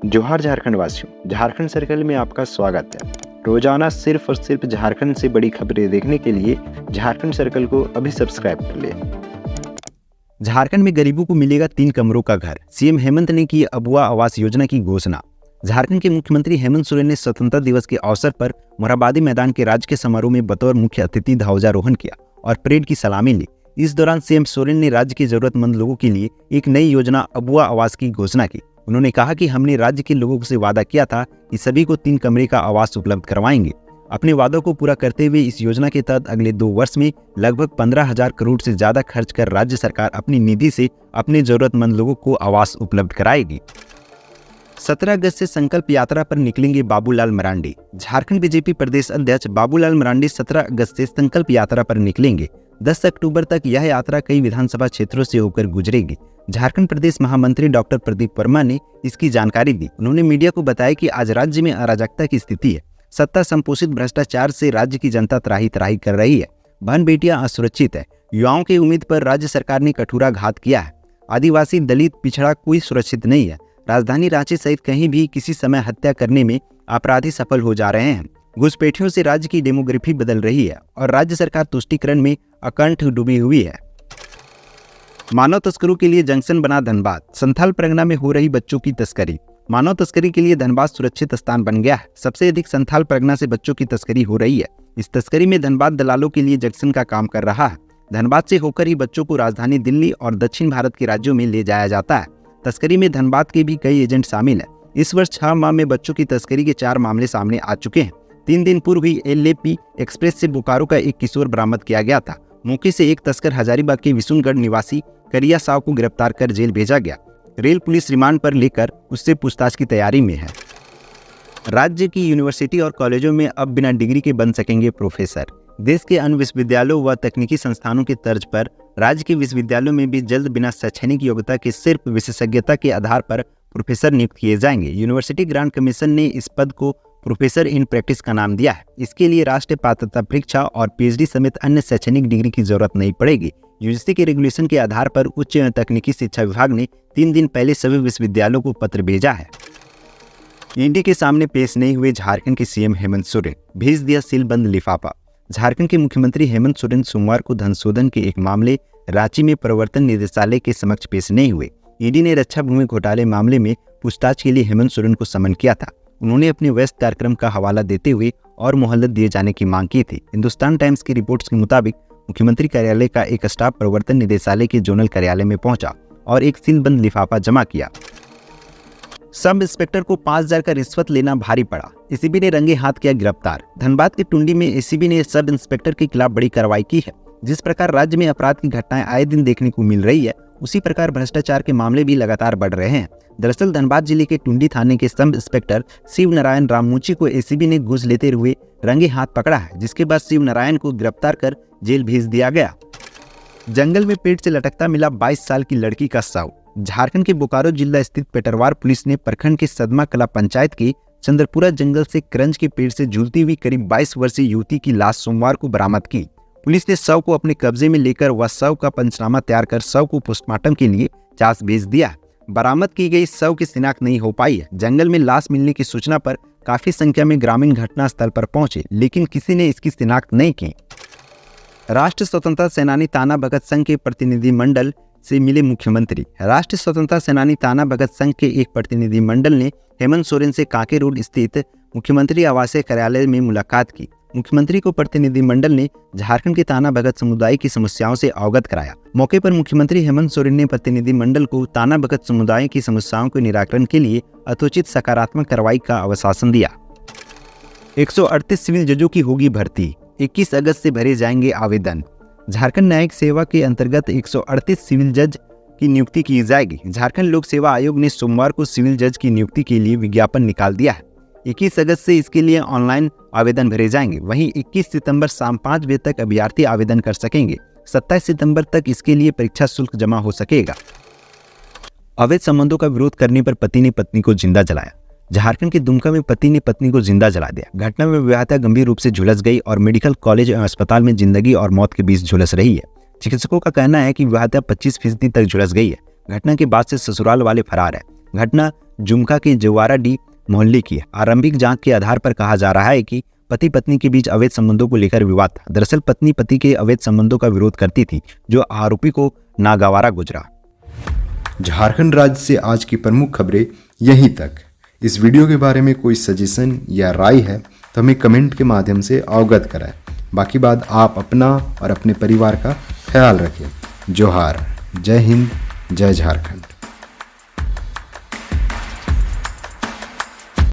जोहार झारखंड वासियों, झारखंड सर्कल में आपका स्वागत है। रोजाना सिर्फ और सिर्फ झारखंड से बड़ी खबरें देखने के लिए झारखंड सर्कल को अभी सब्सक्राइब कर ले। झारखंड में गरीबों को मिलेगा 3 कमरों का घर। सीएम हेमंत ने की अबुआ आवास योजना की घोषणा। झारखंड के मुख्यमंत्री हेमंत सोरेन ने स्वतंत्रता दिवस के अवसर पर मोरहाबादी मैदान के राजकीय समारोह में बतौर मुख्य अतिथि ध्वजारोहण किया और परेड की सलामी ली। इस दौरान सीएम सोरेन ने राज्य के जरूरतमंद लोगों के लिए एक नई योजना अबुआ आवास की घोषणा की। उन्होंने कहा कि हमने राज्य के लोगों से वादा किया था कि सभी को 3 कमरे का आवास उपलब्ध करवाएंगे। अपने वादों को पूरा करते हुए इस योजना के तहत अगले 2 वर्ष में लगभग 15,000 करोड़ से ज्यादा खर्च कर राज्य सरकार अपनी निधि से अपने जरूरतमंद लोगों को आवास उपलब्ध कराएगी। 17 अगस्त से संकल्प यात्रा पर निकलेंगे बाबूलाल मरांडी। झारखंड बीजेपी प्रदेश अध्यक्ष बाबूलाल मरांडी 17 अगस्त से संकल्प यात्रा पर निकलेंगे। 10 अक्टूबर तक यह यात्रा कई विधानसभा क्षेत्रों से होकर गुजरेगी। झारखंड प्रदेश महामंत्री डॉक्टर प्रदीप वर्मा ने इसकी जानकारी दी। उन्होंने मीडिया को बताया कि आज राज्य में अराजकता की स्थिति है। सत्ता संपोषित भ्रष्टाचार से राज्य की जनता त्राही त्राही कर रही है। बहन बेटियां असुरक्षित है। युवाओं की उम्मीद पर राज्य सरकार ने कठोराघात किया है। आदिवासी, दलित, पिछड़ा कोई सुरक्षित नहीं है। राजधानी रांची सहित कहीं भी किसी समय हत्या करने में अपराधी सफल हो जा रहे हैं। घुसपैठियों से राज्य की डेमोग्राफी बदल रही है और राज्य सरकार तुष्टीकरण में अकंठ डूबी हुई है। मानव तस्करों के लिए जंक्शन बना धनबाद। संथाल परगना में हो रही बच्चों की तस्करी। मानव तस्करी के लिए धनबाद सुरक्षित स्थान बन गया है। सबसे अधिक संथाल परगना से बच्चों की तस्करी हो रही है। इस तस्करी में धनबाद दलालों के लिए जंक्शन का काम कर रहा है। धनबाद से होकर ही बच्चों को राजधानी दिल्ली और दक्षिण भारत के राज्यों में ले जाया जाता है। तस्करी में धनबाद के भी कई एजेंट शामिल है। इस वर्ष 6 माह में बच्चों की तस्करी के 4 मामले सामने आ चुके हैं। 3 दिन पूर्व ही LAP एक्सप्रेस से बोकारो का एक किशोर बरामद किया गया था। मौके से एक तस्कर हजारीबाग के विशुनगढ़ निवासी करिया साव को गिरफ्तार कर जेल भेजा गया। रेल पुलिस रिमांड पर लेकर उससे पूछताछ की तैयारी में है। राज्य की यूनिवर्सिटी और कॉलेजों में अब बिना डिग्री के बन सकेंगे प्रोफेसर। देश के अन्य विश्वविद्यालयों व तकनीकी संस्थानों के तर्ज पर राज्य के विश्वविद्यालयों में भी जल्द बिना शैक्षणिक योग्यता के सिर्फ विशेषज्ञता के आधार पर प्रोफेसर नियुक्त किए जाएंगे। यूनिवर्सिटी ग्रांट कमीशन ने इस पद को प्रोफेसर इन प्रैक्टिस का नाम दिया है। इसके लिए राष्ट्रीय पात्रता परीक्षा और PhD समेत अन्य शैक्षणिक डिग्री की जरूरत नहीं पड़ेगी। यूजीसी के रेगुलेशन के आधार पर उच्च एवं तकनीकी शिक्षा विभाग ने 3 दिन पहले सभी विश्वविद्यालयों को पत्र भेजा है। ईडी के सामने पेश नहीं हुए झारखंड के सीएम हेमंत सोरेन, भेज दिया सीलबंद लिफाफा। झारखंड के मुख्यमंत्री हेमंत सोरेन सोमवार को धनशोधन के एक मामले रांची में प्रवर्तन निदेशालय के समक्ष पेश नहीं हुए। ईडी ने रक्षा भूमि घोटाले मामले में पूछताछ के लिए हेमंत सोरेन को समन किया था। उन्होंने अपने व्यस्त कार्यक्रम का हवाला देते हुए और मोहलत दिए जाने की मांग की थी। हिंदुस्तान टाइम्स की रिपोर्ट्स के मुताबिक मुख्यमंत्री कार्यालय का एक स्टाफ प्रवर्तन निदेशालय के जोनल कार्यालय में पहुंचा और एक सीलबंद लिफाफा जमा किया। सब इंस्पेक्टर को 5,000 का रिश्वत लेना भारी पड़ा। एसीबी ने रंगे हाथ किया गिरफ्तार। धनबाद के टुंडी में एसीबी ने सब इंस्पेक्टर के खिलाफ बड़ी कार्रवाई की है। जिस प्रकार राज्य में अपराध की घटनाएं आए दिन देखने को मिल रही है, उसी प्रकार भ्रष्टाचार के मामले भी लगातार बढ़ रहे हैं। दरअसल धनबाद जिले के टुंडी थाने के सब इंस्पेक्टर शिव नारायण राममुची को एसीबी ने घूस लेते हुए रंगे हाथ पकड़ा है, जिसके बाद शिव नारायण को गिरफ्तार कर जेल भेज दिया गया। जंगल में पेड़ से लटकता मिला 22 साल की लड़की का शव। झारखंड के बोकारो जिला स्थित पेटरवार पुलिस ने प्रखंड के सदमा कला पंचायत के चंद्रपुरा जंगल से क्रंच के पेड़ से झूलती हुई करीब 22 वर्षीय युवती की लाश सोमवार को बरामद की। पुलिस ने शव को अपने कब्जे में लेकर व शव का पंचनामा तैयार कर शव को पोस्टमार्टम के लिए जांच भेज दिया। बरामद की गई शव की शिनाख्त नहीं हो पाई है। जंगल में लाश मिलने की सूचना पर काफी संख्या में ग्रामीण घटनास्थल पर पहुंचे, लेकिन किसी ने इसकी शिनाख्त नहीं की। राष्ट्रीय स्वतंत्रता सेनानी ताना भगत संघ के प्रतिनिधिमंडल से मिले मुख्यमंत्री। राष्ट्रीय स्वतंत्रता सेनानी ताना भगत संघ के एक प्रतिनिधिमंडल ने हेमंत सोरेन से कांके रोड स्थित मुख्यमंत्री आवासीय कार्यालय में मुलाकात की। मुख्यमंत्री को प्रतिनिधिमंडल ने झारखंड के ताना भगत समुदाय की समस्याओं से अवगत कराया। मौके पर मुख्यमंत्री हेमंत सोरेन ने प्रतिनिधिमंडल को ताना भगत समुदाय की समस्याओं के निराकरण के लिए यथोचित सकारात्मक कार्रवाई का आश्वासन दिया। 138 सिविल जजों की होगी भर्ती। 21 अगस्त से भरे जाएंगे आवेदन। झारखंड न्यायिक सेवा के अंतर्गत 138 सिविल जज की नियुक्ति की जाएगी। झारखंड लोक सेवा आयोग ने सोमवार को सिविल जज की नियुक्ति के लिए विज्ञापन निकाल दिया है। 21 अगस्त से इसके लिए ऑनलाइन आवेदन भरे जाएंगे। वहीं 21 सितंबर शाम 5 बजे तक अभ्यर्थी आवेदन कर सकेंगे। 27 सितंबर तक इसके लिए परीक्षा शुल्क जमा हो सकेगा। अवैध संबंधों का विरोध करने पर पति ने पत्नी को जिंदा जलाया। झारखंड के दुमका में पति ने पत्नी को जिंदा जला दिया। घटना में विवाहिता गंभीर रूप से झुलस गई और मेडिकल कॉलेज एवं अस्पताल में जिंदगी और मौत के बीच झुलस रही है। चिकित्सकों का कहना है कि विवाहिता 25% तक झुलस गई है। घटना के बाद से ससुराल वाले फरार है। घटना जुमका के जवाराडी मोहल्ले की है। आरंभिक जांच के आधार पर कहा जा रहा है कि पति पत्नी के बीच अवैध संबंधों को लेकर विवाद था। दरअसल पत्नी पति के अवैध संबंधों का विरोध करती थी, जो आरोपी को नागवारा गुजरा। झारखंड राज्य से आज की प्रमुख खबरें यहीं तक। इस वीडियो के बारे में कोई सजेशन या राय है तो हमें कमेंट के माध्यम से अवगत कराएं। बाकी बात आप अपना और अपने परिवार का ख्याल रखें। जोहार, जय हिंद, जय झारखंड।